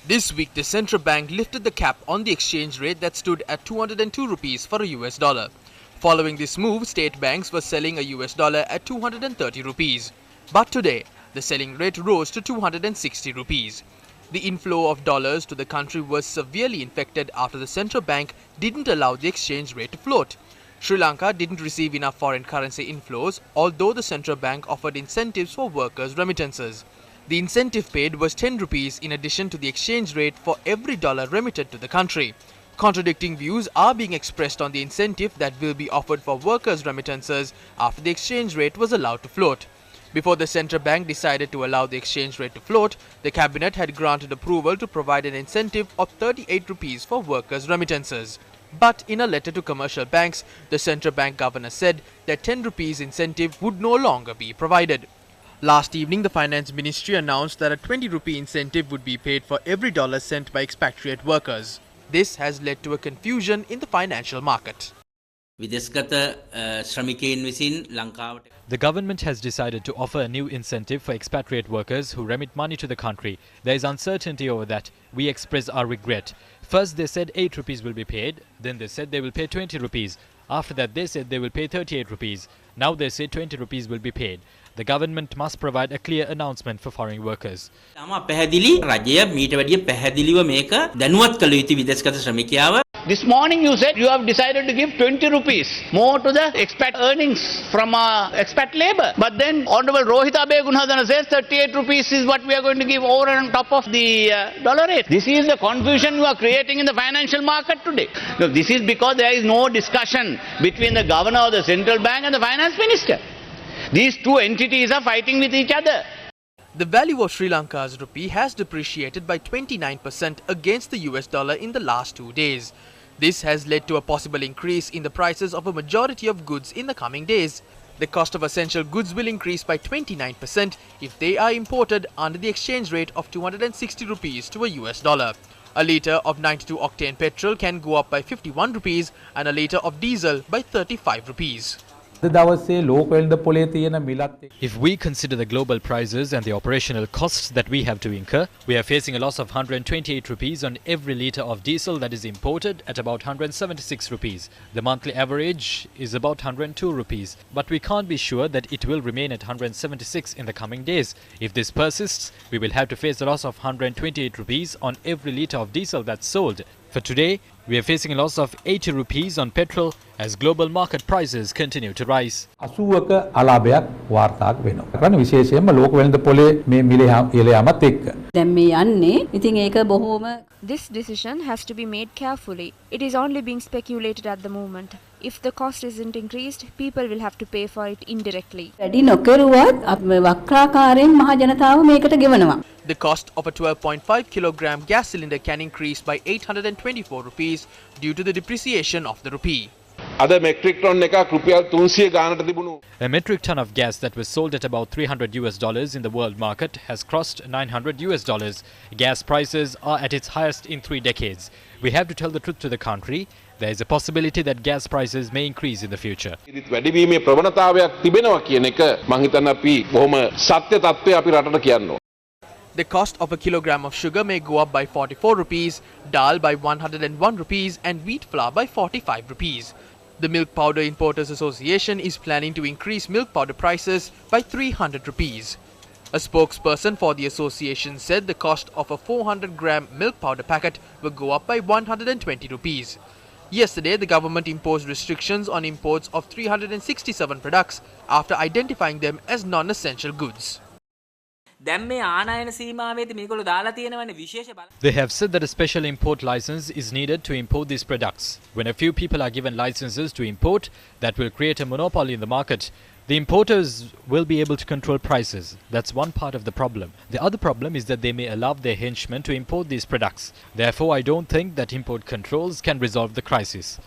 This week, the central bank lifted the cap on the exchange rate that stood at 202 rupees for a US dollar. Following this move, state banks were selling a US dollar at 230 rupees. But today, the selling rate rose to 260 rupees. The inflow of dollars to the country was severely infected after the central bank didn't allow the exchange rate to float. Sri Lanka didn't receive enough foreign currency inflows, although the central bank offered incentives for workers' remittances. The incentive paid was 10 rupees in addition to the exchange rate for every dollar remitted to the country. Contradicting views are being expressed on the incentive that will be offered for workers' remittances after the exchange rate was allowed to float. Before the central bank decided to allow the exchange rate to float, the cabinet had granted approval to provide an incentive of 38 rupees for workers' remittances. But in a letter to commercial banks, the central bank governor said that 10 rupees incentive would no longer be provided. Last evening, the finance ministry announced that a 20 rupee incentive would be paid for every dollar sent by expatriate workers. This has led to a confusion in the financial market. The government has decided to offer a new incentive for expatriate workers who remit money to the country. There is uncertainty over that. We express our regret. First they said 8 rupees will be paid, then they said they will pay 20 rupees. After that they said they will pay 38 rupees. Now they say 20 rupees will be paid. The government must provide a clear announcement for foreign workers. This morning you said you have decided to give 20 rupees more to the expat earnings from expat labour. But then Honorable Rohita Begunhadana says 38 rupees is what we are going to give over and on top of the dollar rate. This is the confusion you are creating in the financial market today. No, this is because there is no discussion between the governor of the central bank and the finance minister. These two entities are fighting with each other. The value of Sri Lanka's rupee has depreciated by 29% against the US dollar in the last 2 days. This has led to a possible increase in the prices of a majority of goods in the coming days. The cost of essential goods will increase by 29% if they are imported under the exchange rate of 260 rupees to a US dollar. A litre of 92 octane petrol can go up by 51 rupees and a litre of diesel by 35 rupees. If we consider the global prices and the operational costs that we have to incur, we are facing a loss of 128 rupees on every litre of diesel that is imported at about 176 rupees. The monthly average is about 102 rupees, but we can't be sure that it will remain at 176 in the coming days. If this persists, we will have to face a loss of 128 rupees on every litre of diesel that's sold. For today, we are facing a loss of 80 rupees on petrol as global market prices continue to rise. This decision has to be made carefully. It is only being speculated at the moment. If the cost isn't increased, people will have to pay for it indirectly. The cost of a 12.5 kilogram gas cylinder can increase by 824 rupees due to the depreciation of the rupee. A metric ton of gas that was sold at about $300 in the world market has crossed $900. Gas prices are at its highest in 3 decades. We have to tell the truth to the country. There is a possibility that gas prices may increase in the future. The cost of a kilogram of sugar may go up by 44 rupees, dal by 101 rupees and wheat flour by 45 rupees. The Milk Powder Importers Association is planning to increase milk powder prices by 300 rupees. A spokesperson for the association said the cost of a 400-gram milk powder packet will go up by 120 rupees. Yesterday, the government imposed restrictions on imports of 367 products after identifying them as non-essential goods. They have said that a special import license is needed to import these products. When a few people are given licenses to import, that will create a monopoly in the market. The importers will be able to control prices. That's one part of the problem. The other problem is that they may allow their henchmen to import these products. Therefore, I don't think that import controls can resolve the crisis.